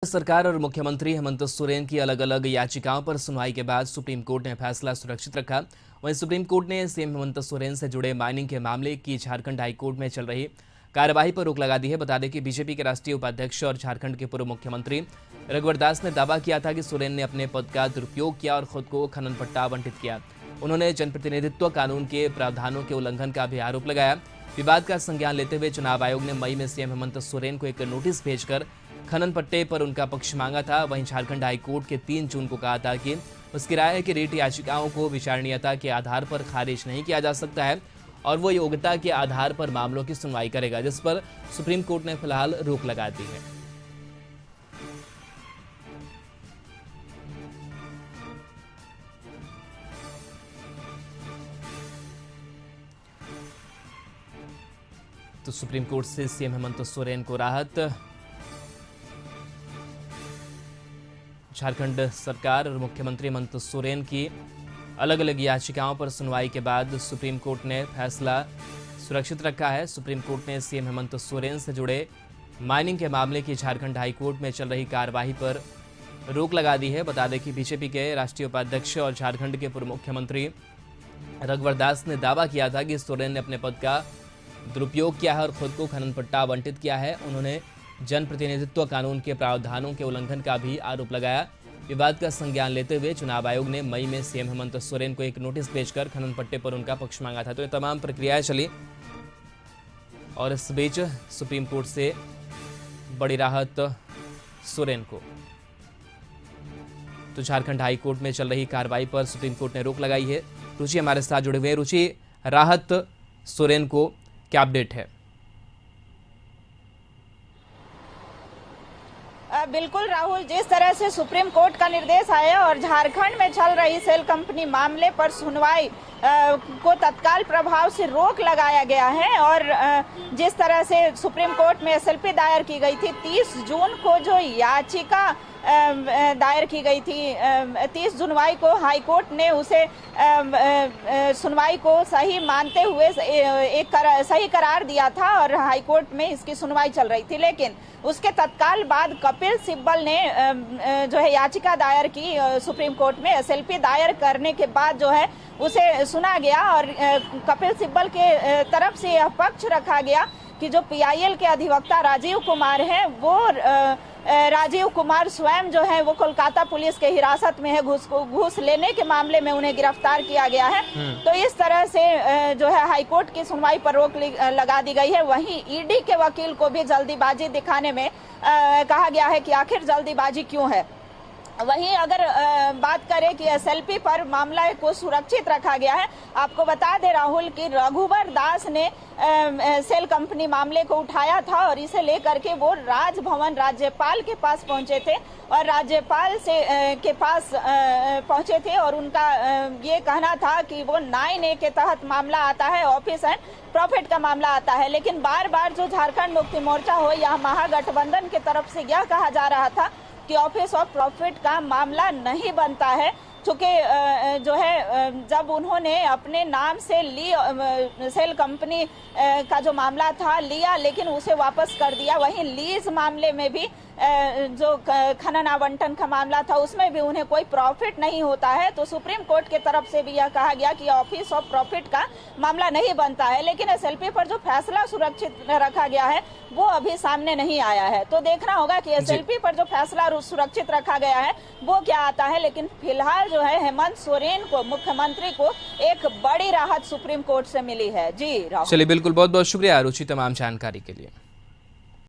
सरकार और मुख्यमंत्री हेमंत सोरेन की अलग अलग याचिकाओं पर सुनवाई के बाद सुप्रीम कोर्ट ने फैसला सुरक्षित रखा। वहीं सुप्रीम कोर्ट ने सीएम हेमंत सोरेन से जुड़े माइनिंग के मामले की झारखंड हाईकोर्ट में चल रही कार्यवाही पर रोक लगा दी है। बता दें कि बीजेपी के राष्ट्रीय उपाध्यक्ष और झारखंड के पूर्व मुख्यमंत्री रघुवर दास ने दावा किया था कि सोरेन ने अपने पद का दुरुपयोग किया और खुद को खनन पट्टा आवंटित किया। उन्होंने जनप्रतिनिधित्व कानून के प्रावधानों के उल्लंघन का भी आरोप लगाया। विवाद का संज्ञान लेते हुए चुनाव आयोग ने मई में सीएम हेमंत सोरेन को एक नोटिस भेजकर खनन पट्टे पर उनका पक्ष मांगा था। वहीं झारखंड हाईकोर्ट के 3 जून को कहा था कि उसकी राय है कि रीट याचिकाओं को विचारणीयता के आधार पर खारिज नहीं किया जा सकता है और वो योग्यता के आधार पर मामलों की सुनवाई करेगा, जिस पर सुप्रीम कोर्ट ने फिलहाल रोक लगा दी है। तो सुप्रीम कोर्ट से सीएम हेमंत सोरेन को राहत। झारखंड सरकार और मुख्यमंत्री हेमंत सोरेन की अलग अलग याचिकाओं पर सुनवाई के बाद सुप्रीम कोर्ट ने फैसला सुरक्षित रखा है। सुप्रीम कोर्ट ने सीएम हेमंत सोरेन से जुड़े माइनिंग के मामले की झारखंड हाईकोर्ट में चल रही कार्यवाही पर रोक लगा दी है। बता दें कि बीजेपी के राष्ट्रीय उपाध्यक्ष और झारखंड के पूर्व मुख्यमंत्री रघुवर दास ने दावा किया था कि सोरेन ने अपने पद का दुरुपयोग किया है और खुद को खनन पट्टा आवंटित किया है। उन्होंने जनप्रतिनिधित्व कानून के प्रावधानों के उल्लंघन का भी आरोप लगाया। विवाद का संज्ञान लेते हुए चुनाव आयोग ने मई में सीएम हेमंत सोरेन को एक नोटिस भेजकर खनन पट्टे पर उनका पक्ष मांगा था। तो ये तमाम प्रक्रियाएं चली और इस बीच सुप्रीम कोर्ट से बड़ी राहत सोरेन को। तो झारखंड हाईकोर्ट में चल रही कार्रवाई पर सुप्रीम कोर्ट ने रोक लगाई है। रुचि हमारे साथ जुड़े हुए। रुचि, राहत सोरेन को क्या अपडेट है? बिल्कुल राहुल, जिस तरह से सुप्रीम कोर्ट का निर्देश आया और झारखंड में चल रही सेल कंपनी मामले पर सुनवाई को तत्काल प्रभाव से रोक लगाया गया है और जिस तरह से सुप्रीम कोर्ट में एसएलपी दायर की गई थी 30 जून को, जो याचिका दायर की गई थी 30 जुलाई को, हाईकोर्ट ने उसे सुनवाई को सही मानते हुए सही करार दिया था और हाईकोर्ट में इसकी सुनवाई चल रही थी। लेकिन उसके तत्काल बाद कपिल सिब्बल ने जो है याचिका दायर की सुप्रीम कोर्ट में। एसएलपी दायर करने के बाद जो है उसे सुना गया और कपिल सिब्बल के तरफ से यह पक्ष रखा गया कि जो पीआईएल के अधिवक्ता राजीव कुमार हैं, वो राजीव कुमार स्वयं जो है वो कोलकाता पुलिस के हिरासत में है। घूस लेने के मामले में उन्हें गिरफ्तार किया गया है। तो इस तरह से जो है हाईकोर्ट की सुनवाई पर रोक लगा दी गई है। वहीं ईडी के वकील को भी जल्दीबाजी दिखाने में कहा गया है कि आखिर जल्दीबाजी क्यों है। वहीं अगर बात करें कि एसएलपी पर मामला को सुरक्षित रखा गया है, आपको बता दें राहुल कि रघुवर दास ने सेल कंपनी मामले को उठाया था और इसे लेकर के वो राजभवन राज्यपाल के पास पहुंचे थे और राज्यपाल से के पास पहुंचे थे और उनका ये कहना था कि वो 9A के तहत मामला आता है, ऑफिस एंड प्रॉफिट का मामला आता है। लेकिन बार बार जो झारखंड मुक्ति मोर्चा हो या महागठबंधन की तरफ से यह कहा जा रहा था कि ऑफिस ऑफ प्रॉफिट का मामला नहीं बनता है, चूँकि जो है जब उन्होंने अपने नाम से सेल कंपनी का जो मामला था लिया लेकिन उसे वापस कर दिया। वहीं लीज मामले में भी जो खनन आवंटन का मामला था उसमें भी उन्हें कोई प्रॉफिट नहीं होता है। तो सुप्रीम कोर्ट की तरफ से भी यह कहा गया कि ऑफिस ऑफ प्रॉफिट का मामला नहीं बनता है। लेकिन एसएलपी पर जो फैसला सुरक्षित रखा गया है वो अभी सामने नहीं आया है। तो देखना होगा कि एसएलपी पर जो फैसला सुरक्षित रखा गया है वो क्या आता है। लेकिन फिलहाल जो है हेमंत सोरेन को, मुख्यमंत्री को, एक बड़ी राहत सुप्रीम कोर्ट से मिली है। जी राहुल। चलिए, बिल्कुल, बहुत बहुत शुक्रिया रुचि तमाम जानकारी के लिए।